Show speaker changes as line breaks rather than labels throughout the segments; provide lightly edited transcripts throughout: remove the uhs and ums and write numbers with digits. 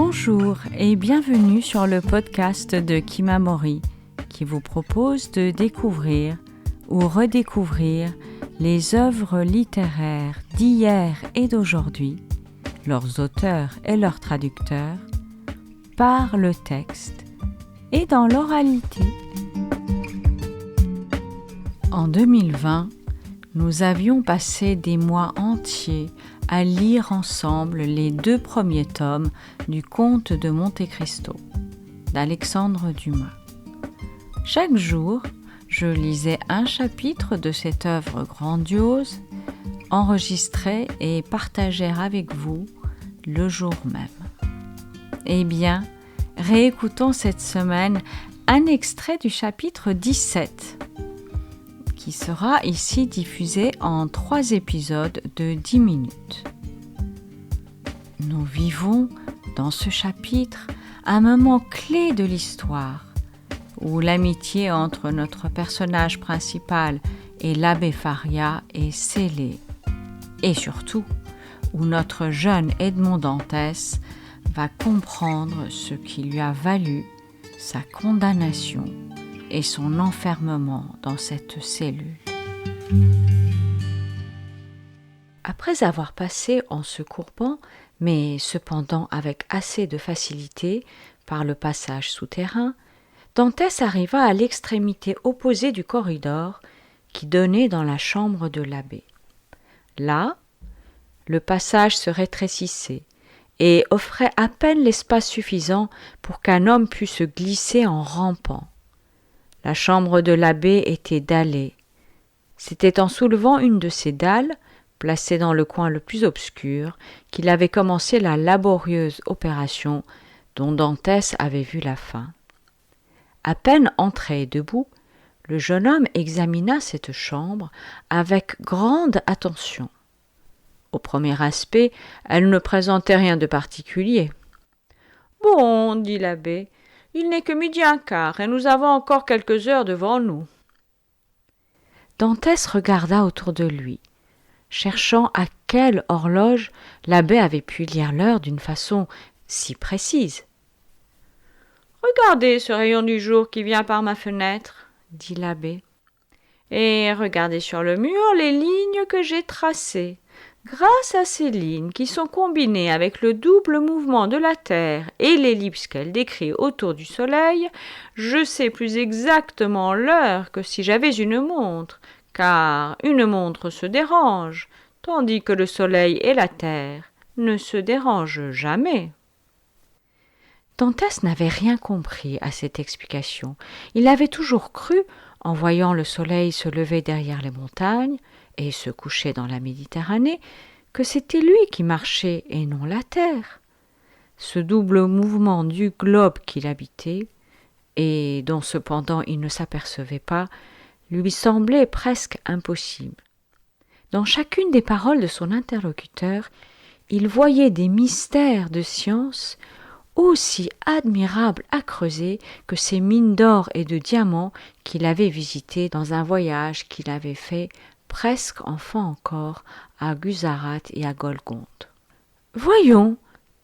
Bonjour et bienvenue sur le podcast de Kimamori qui vous propose de découvrir ou redécouvrir les œuvres littéraires d'hier et d'aujourd'hui, leurs auteurs et leurs traducteurs, par le texte et dans l'oralité. En 2020, nous avions passé des mois entiers à lire ensemble les 2 premiers tomes du Comte de Monte Cristo d'Alexandre Dumas. Chaque jour, je lisais un chapitre de cette œuvre grandiose, enregistrée et partagée avec vous le jour même. Eh bien, réécoutons cette semaine un extrait du chapitre 17, qui sera ici diffusé en 3 épisodes de 10 minutes. Nous vivons dans ce chapitre un moment clé de l'histoire, où l'amitié entre notre personnage principal et l'abbé Faria est scellée, et surtout où notre jeune Edmond Dantès va comprendre ce qui lui a valu sa condamnation et son enfermement dans cette cellule. Après avoir passé en se courbant, mais cependant avec assez de facilité, par le passage souterrain, Dantès arriva à l'extrémité opposée du corridor qui donnait dans la chambre de l'abbé. Là, le passage se rétrécissait et offrait à peine l'espace suffisant pour qu'un homme pût se glisser en rampant. La chambre de l'abbé était dallée. C'était en soulevant une de ces dalles, placée dans le coin le plus obscur, qu'il avait commencé la laborieuse opération dont Dantès avait vu la fin. À peine entré et debout, le jeune homme examina cette chambre avec grande attention. Au premier aspect, elle ne présentait rien de particulier. « Bon, dit l'abbé, il n'est que 12:15 et nous avons encore quelques heures devant nous. » Dantès regarda autour de lui, cherchant à quelle horloge l'abbé avait pu lire l'heure d'une façon si précise. « Regardez ce rayon du jour qui vient par ma fenêtre, » dit l'abbé, « et regardez sur le mur les lignes que j'ai tracées. Grâce à ces lignes qui sont combinées avec le double mouvement de la Terre et l'ellipse qu'elle décrit autour du Soleil, je sais plus exactement l'heure que si j'avais une montre, car une montre se dérange, tandis que le Soleil et la Terre ne se dérangent jamais. » Dantès n'avait rien compris à cette explication. Il avait toujours cru, en voyant le soleil se lever derrière les montagnes et se coucher dans la Méditerranée, que c'était lui qui marchait et non la terre. Ce double mouvement du globe qu'il habitait, et dont cependant il ne s'apercevait pas, lui semblait presque impossible. Dans chacune des paroles de son interlocuteur, il voyait des mystères de science aussi admirables à creuser que ces mines d'or et de diamants qu'il avait visitées dans un voyage qu'il avait fait presque enfant encore à Guzarat et à Golgonte. « Voyons,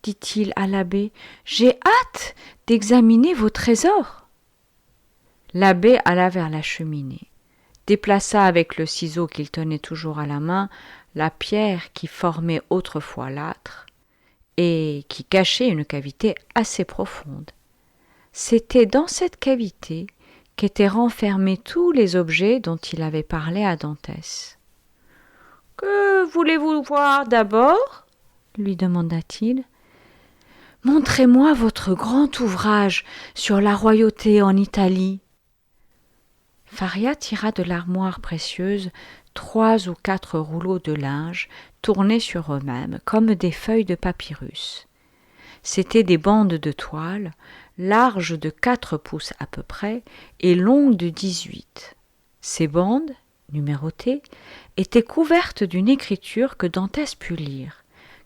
dit-il à l'abbé, j'ai hâte d'examiner vos trésors. » L'abbé alla vers la cheminée, déplaça avec le ciseau qu'il tenait toujours à la main la pierre qui formait autrefois l'âtre et qui cachait une cavité assez profonde. C'était dans cette cavité qu'étaient renfermés tous les objets dont il avait parlé à Dantès. « Que voulez-vous voir d'abord » lui demanda-t-il. « Montrez-moi votre grand ouvrage sur la royauté en Italie. » Faria tira de l'armoire précieuse 3 ou 4 rouleaux de linge tournés sur eux-mêmes comme des feuilles de papyrus. C'étaient des bandes de toile, larges de 4 pouces à peu près et longues de 18. Ces bandes, numérotées, étaient couvertes d'une écriture que Dantès put lire,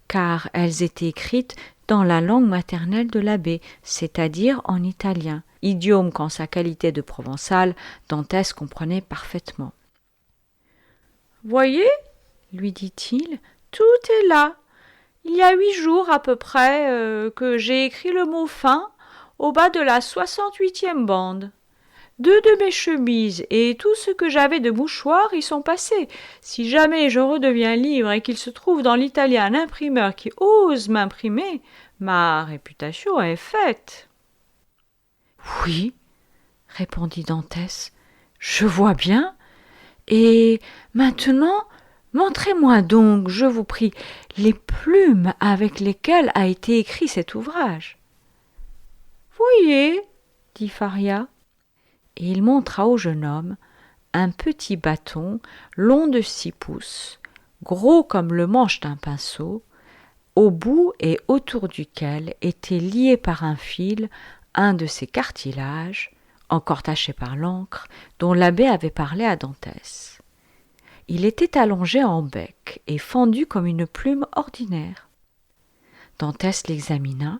car elles étaient écrites dans la langue maternelle de l'abbé, c'est-à-dire en italien, idiome qu'en sa qualité de provençal, Dantès comprenait parfaitement. « Voyez, lui dit-il, tout est là. Il y a 8 jours à peu près que j'ai écrit le mot fin au bas de la 68e bande. 2 de mes chemises et tout ce que j'avais de mouchoirs y sont passés. Si jamais je redeviens libre et qu'il se trouve dans l'Italie un imprimeur qui ose m'imprimer, ma réputation est faite.
Oui, répondit Dantès, je vois bien. Et maintenant, montrez-moi donc, je vous prie, les plumes avec lesquelles a été écrit cet ouvrage.
Voyez, dit Faria.
Et il montra au jeune homme un petit bâton long de 6 pouces, gros comme le manche d'un pinceau, au bout et autour duquel était lié par un fil un de ces cartilages, encore taché par l'encre, dont l'abbé avait parlé à Dantès. Il était allongé en bec et fendu comme une plume ordinaire. Dantès l'examina,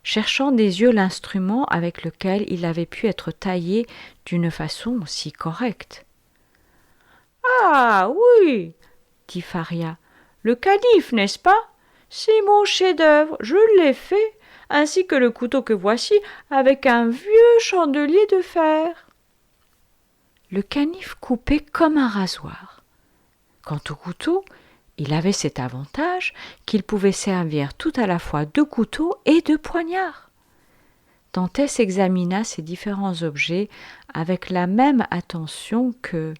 cherchant des yeux l'instrument avec lequel il avait pu être taillé d'une façon si correcte.
« Ah oui, dit Faria, le canif, n'est-ce pas? C'est mon chef-d'œuvre, je l'ai fait, ainsi que le couteau que voici, avec un vieux chandelier de fer. »
Le canif coupait comme un rasoir. Quant au couteau, il avait cet avantage qu'il pouvait servir tout à la fois de couteau et de poignard. Dantès examina ces différents objets avec la même attention que,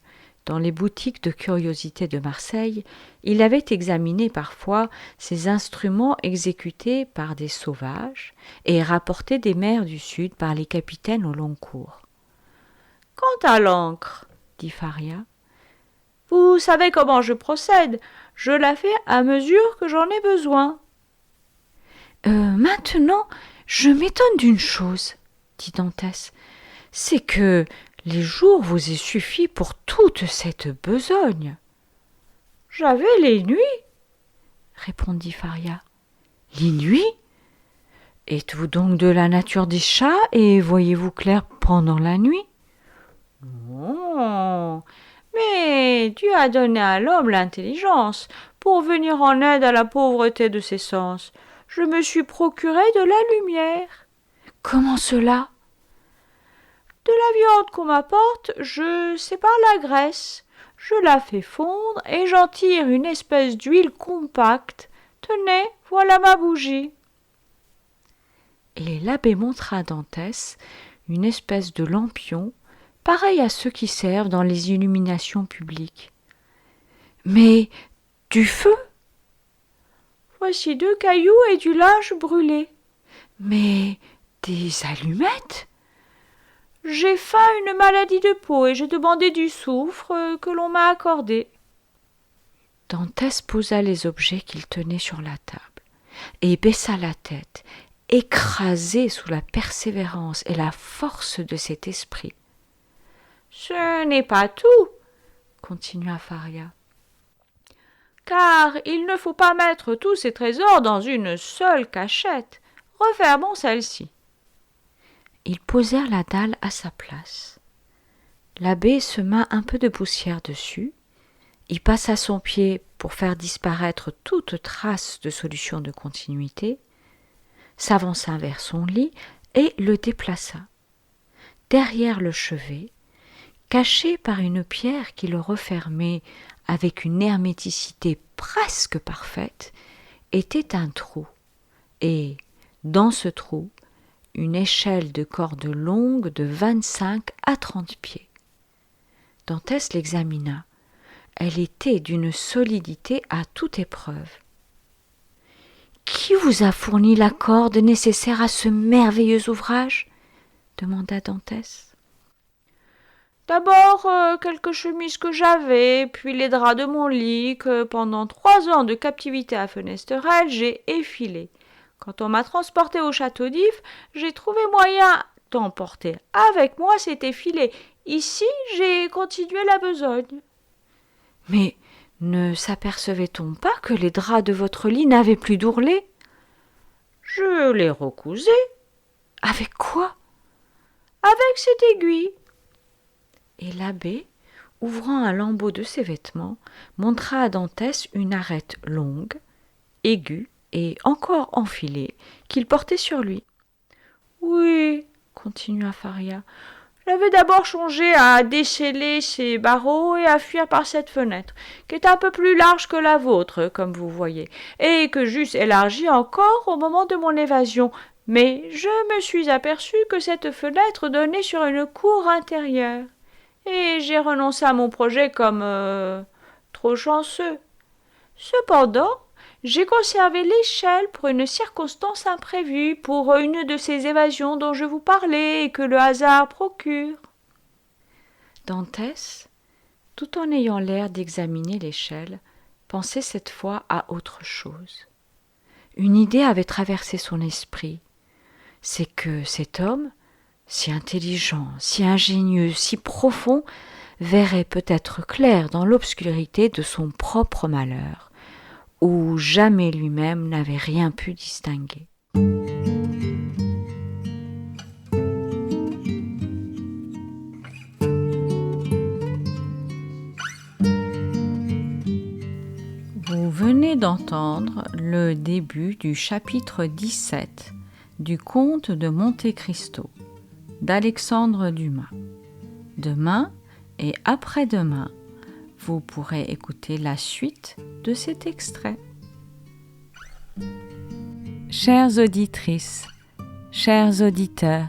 dans les boutiques de curiosités de Marseille, il avait examiné parfois ces instruments exécutés par des sauvages et rapportés des mers du Sud par les capitaines au long cours.
« Quant à l'encre, dit Faria, vous savez comment je procède, je la fais à mesure que j'en ai besoin. »
Maintenant, je m'étonne d'une chose, dit Dantès, c'est que les jours vous aient suffi pour toute cette besogne.
J'avais les nuits,
répondit Faria. Les nuits? Êtes-vous donc de la nature des chats et voyez-vous clair pendant la nuit?
Non, mais Dieu a donné à l'homme l'intelligence pour venir en aide à la pauvreté de ses sens. Je me suis procuré de la lumière.
Comment cela?
De la viande qu'on m'apporte, je sépare la graisse, je la fais fondre et j'en tire une espèce d'huile compacte. Tenez, voilà ma bougie.
Et l'abbé montra à Dantès une espèce de lampion, pareil à ceux qui servent dans les illuminations publiques. Mais du feu?
Voici 2 cailloux et du linge brûlé.
Mais des allumettes?
J'ai feint une maladie de peau et j'ai demandé du soufre que l'on m'a accordé.
Dantès posa les objets qu'il tenait sur la table et baissa la tête, écrasé sous la persévérance et la force de cet esprit.
« Ce n'est pas tout, continua Faria, car il ne faut pas mettre tous ces trésors dans une seule cachette. Refermons celle-ci. »
Ils posèrent la dalle à sa place. L'abbé sema un peu de poussière dessus, y passa son pied pour faire disparaître toute trace de solution de continuité, s'avança vers son lit et le déplaça. Derrière le chevet, caché par une pierre qui le refermait avec une herméticité presque parfaite, était un trou, et, dans ce trou, une échelle de corde longue de 25 à 30 pieds. Dantès l'examina. Elle était d'une solidité à toute épreuve. « Qui vous a fourni la corde nécessaire à ce merveilleux ouvrage ?» demanda Dantès.
« D'abord quelques chemises que j'avais, puis les draps de mon lit que pendant 3 ans de captivité à Fenesterelle j'ai effilés. Quand on m'a transporté au château d'If, j'ai trouvé moyen d'emporter avec moi cet effilé. Ici, j'ai continué la besogne. »
« Mais ne s'apercevait-on pas que les draps de votre lit n'avaient plus d'ourlet ?»«
Je les recousais. »«
Avec quoi ?»«
Avec cette aiguille. »
Et l'abbé, ouvrant un lambeau de ses vêtements, montra à Dantès une arête longue, aiguë
et encore enfilé qu'il portait sur lui. « Oui, continua Faria, j'avais d'abord songé à desceller ces barreaux et à fuir par cette fenêtre, qui est un peu plus large que la vôtre, comme vous voyez, et que j'eusse élargie encore au moment de mon évasion. Mais je me suis aperçu que cette fenêtre donnait sur une cour intérieure, et j'ai renoncé à mon projet comme trop chanceux. Cependant, j'ai conservé l'échelle pour une circonstance imprévue, pour une de ces évasions dont je vous parlais et que le hasard procure. » Dantès, tout en ayant l'air d'examiner l'échelle, pensait cette fois à autre chose. Une idée avait traversé son esprit. C'est que cet homme, si intelligent, si ingénieux, si profond, verrait peut-être clair dans l'obscurité de son propre malheur, où jamais lui-même n'avait rien pu distinguer. Vous venez d'entendre le début du chapitre 17 du Comte de Monte Cristo d'Alexandre Dumas. Demain et après-demain, vous pourrez écouter la suite de cet extrait. Chères auditrices, chers auditeurs,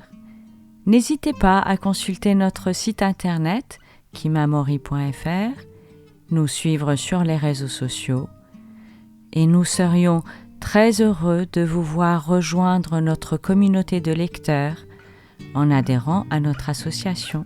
n'hésitez pas à consulter notre site internet kimamori.fr, nous suivre sur les réseaux sociaux, et nous serions très heureux de vous voir rejoindre notre communauté de lecteurs en adhérant à notre association.